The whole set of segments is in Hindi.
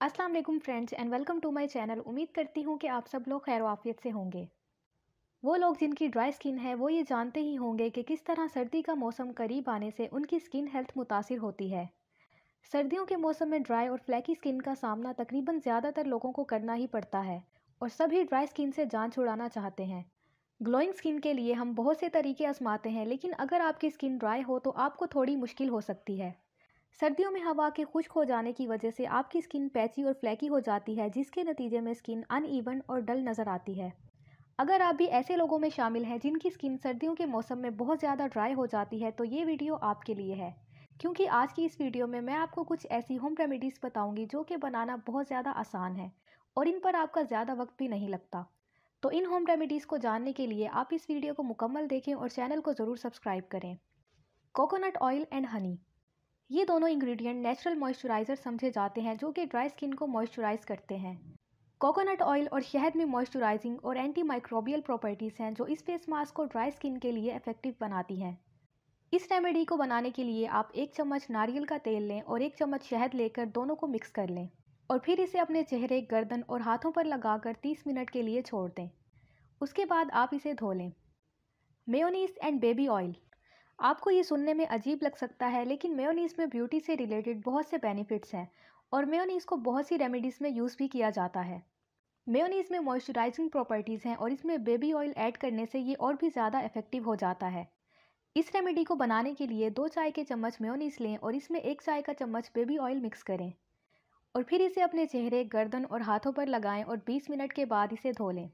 अस्सलाम वालेकुम friends and welcome to my channel. उम्मीद करती हूँ कि आप सब लोग खैर आफियत से होंगे। वो लोग जिनकी ड्राई स्किन है वो ये जानते ही होंगे कि किस तरह सर्दी का मौसम करीब आने से उनकी स्किन हेल्थ मुतासिर होती है। सर्दियों के मौसम में ड्राई और फ्लैकी स्किन का सामना तकरीबन ज़्यादातर लोगों को करना ही पड़ता है और सभी ड्राई स्किन से जान छुड़ाना चाहते हैं। ग्लोइंग स्किन के लिए हम बहुत से तरीके आजमाते हैं, लेकिन अगर आपकी स्किन ड्राई हो तो आपको थोड़ी मुश्किल हो सकती है। सर्दियों में हवा के खुश्क हो जाने की वजह से आपकी स्किन पैची और फ्लैकी हो जाती है, जिसके नतीजे में स्किन अनइवन और डल नज़र आती है। अगर आप भी ऐसे लोगों में शामिल हैं जिनकी स्किन सर्दियों के मौसम में बहुत ज़्यादा ड्राई हो जाती है, तो ये वीडियो आपके लिए है, क्योंकि आज की इस वीडियो में मैं आपको कुछ ऐसी होम रेमेडीज़ बताऊंगी जो कि बनाना बहुत ज़्यादा आसान है और इन पर आपका ज़्यादा वक्त भी नहीं लगता। तो इन होम रेमेडीज़ को जानने के लिए आप इस वीडियो को मुकम्मल देखें और चैनल को ज़रूर सब्सक्राइब करें। कोकोनट ऑयल एंड हनी, ये दोनों इंग्रेडिएंट नेचुरल मॉइस्चराइज़र समझे जाते हैं जो कि ड्राई स्किन को मॉइस्चराइज करते हैं। कोकोनट ऑयल और शहद में मॉइस्चराइजिंग और एंटी माइक्रोबियल प्रॉपर्टीज़ हैं जो इस फेस मास्क को ड्राई स्किन के लिए इफेक्टिव बनाती हैं। इस रेमेडी को बनाने के लिए आप 1 चम्मच नारियल का तेल लें और 1 चम्मच शहद लेकर दोनों को मिक्स कर लें और फिर इसे अपने चेहरे, गर्दन और हाथों पर लगाकर 30 मिनट के लिए छोड़ दें। उसके बाद आप इसे धो लें। मेयोनीज एंड बेबी ऑयल, आपको ये सुनने में अजीब लग सकता है, लेकिन मेयोनीज़ में ब्यूटी से रिलेटेड बहुत से बेनिफिट्स हैं और मेयोनीज़ को बहुत सी रेमेडीज़ में यूज़ भी किया जाता है। मेयोनीज़ में मॉइस्चराइजिंग प्रॉपर्टीज़ हैं और इसमें बेबी ऑयल ऐड करने से ये और भी ज़्यादा इफेक्टिव हो जाता है। इस रेमेडी को बनाने के लिए 2 चाय के चम्मच मेयोनीज़ लें और इसमें 1 चाय का चम्मच बेबी ऑयल मिक्स करें और फिर इसे अपने चेहरे, गर्दन और हाथों पर लगाएं और 20 मिनट के बाद इसे धो लें।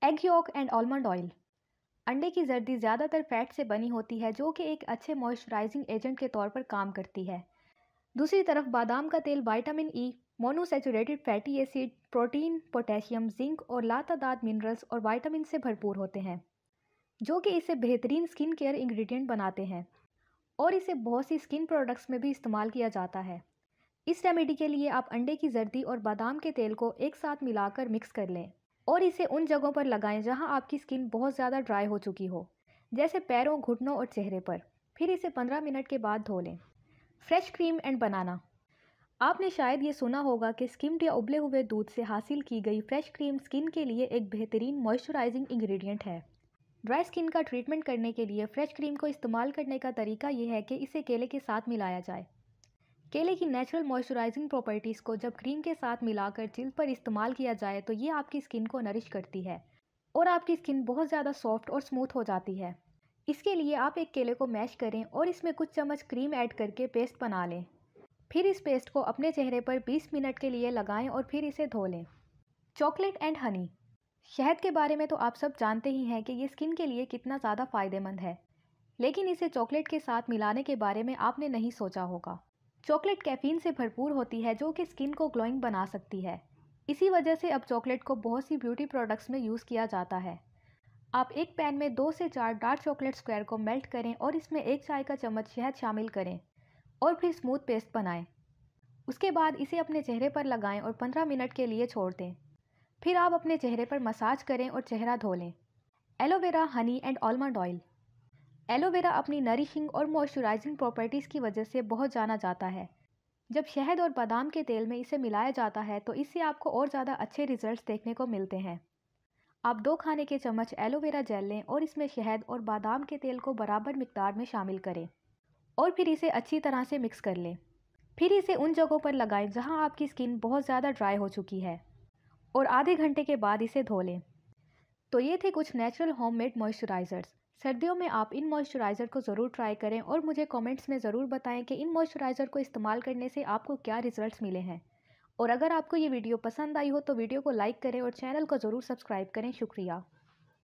Egg York and almond oil, अंडे की जर्दी ज़्यादातर फैट से बनी होती है जो कि एक अच्छे मॉइस्चराइजिंग एजेंट के तौर पर काम करती है। दूसरी तरफ बादाम का तेल vitamin E, monounsaturated fatty acid, protein, potassium, zinc और लातादाद मिनरल्स और विटामिन से भरपूर होते हैं, जो कि इसे बेहतरीन स्किन केयर इंग्रेडिएंट बनाते हैं और इसे बहुत सी स्किन प्रोडक्ट्स में भी इस्तेमाल किया जाता है। इस रेमेडी के लिए आप अंडे की जर्दी और बादाम के तेल को एक साथ मिलाकर मिक्स कर लें और इसे उन जगहों पर लगाएं जहां आपकी स्किन बहुत ज़्यादा ड्राई हो चुकी हो, जैसे पैरों, घुटनों और चेहरे पर। फिर इसे 15 मिनट के बाद धो लें। फ्रेश क्रीम एंड बनाना, आपने शायद ये सुना होगा कि स्किम्ड या उबले हुए दूध से हासिल की गई फ्रेश क्रीम स्किन के लिए एक बेहतरीन मॉइस्चराइजिंग इंग्रेडिएंट है। ड्राई स्किन का ट्रीटमेंट करने के लिए फ्रेश क्रीम को इस्तेमाल करने का तरीका ये है कि इसे केले के साथ मिलाया जाए। केले की नेचुरल मॉइस्चराइजिंग प्रॉपर्टीज़ को जब क्रीम के साथ मिलाकर जिल्द पर इस्तेमाल किया जाए तो ये आपकी स्किन को नरिश करती है और आपकी स्किन बहुत ज़्यादा सॉफ्ट और स्मूथ हो जाती है। इसके लिए आप एक केले को मैश करें और इसमें कुछ चम्मच क्रीम ऐड करके पेस्ट बना लें। फिर इस पेस्ट को अपने चेहरे पर 20 मिनट के लिए लगाएं और फिर इसे धो लें। चॉकलेट एंड हनी, शहद के बारे में तो आप सब जानते ही हैं कि ये स्किन के लिए कितना ज़्यादा फ़ायदेमंद है, लेकिन इसे चॉकलेट के साथ मिलाने के बारे में आपने नहीं सोचा होगा। चॉकलेट कैफीन से भरपूर होती है जो कि स्किन को ग्लोइंग बना सकती है। इसी वजह से अब चॉकलेट को बहुत सी ब्यूटी प्रोडक्ट्स में यूज़ किया जाता है। आप एक पैन में 2 से 4 डार्क चॉकलेट स्क्वायर को मेल्ट करें और इसमें 1 चाय का चम्मच शहद शामिल करें और फिर स्मूथ पेस्ट बनाएं। उसके बाद इसे अपने चेहरे पर लगाएं और 15 मिनट के लिए छोड़ दें। फिर आप अपने चेहरे पर मसाज करें और चेहरा धो लें। Aloe vera, honey and almond oil, aloe vera अपनी नरिशिंग और मॉइस्चराइजिंग प्रॉपर्टीज़ की वजह से बहुत जाना जाता है। जब शहद और बादाम के तेल में इसे मिलाया जाता है तो इससे आपको और ज़्यादा अच्छे रिजल्ट्स देखने को मिलते हैं। आप 2 खाने के चम्मच एलोवेरा जेल लें और इसमें शहद और बादाम के तेल को बराबर मिकदार में शामिल करें और फिर इसे अच्छी तरह से मिक्स कर लें। फिर इसे उन जगहों पर लगाएं जहां आपकी स्किन बहुत ज़्यादा ड्राई हो चुकी है और आधे घंटे के बाद इसे धो लें। तो ये थे कुछ नेचुरल होममेड मॉइस्चराइज़र्स। सर्दियों में आप इन मॉइस्चराइज़र को ज़रूर ट्राई करें और मुझे कमेंट्स में ज़रूर बताएं कि इन मॉइस्चराइज़र को इस्तेमाल करने से आपको क्या रिजल्ट्स मिले हैं। और अगर आपको ये वीडियो पसंद आई हो तो वीडियो को लाइक करें और चैनल को ज़रूर सब्सक्राइब करें। शुक्रिया।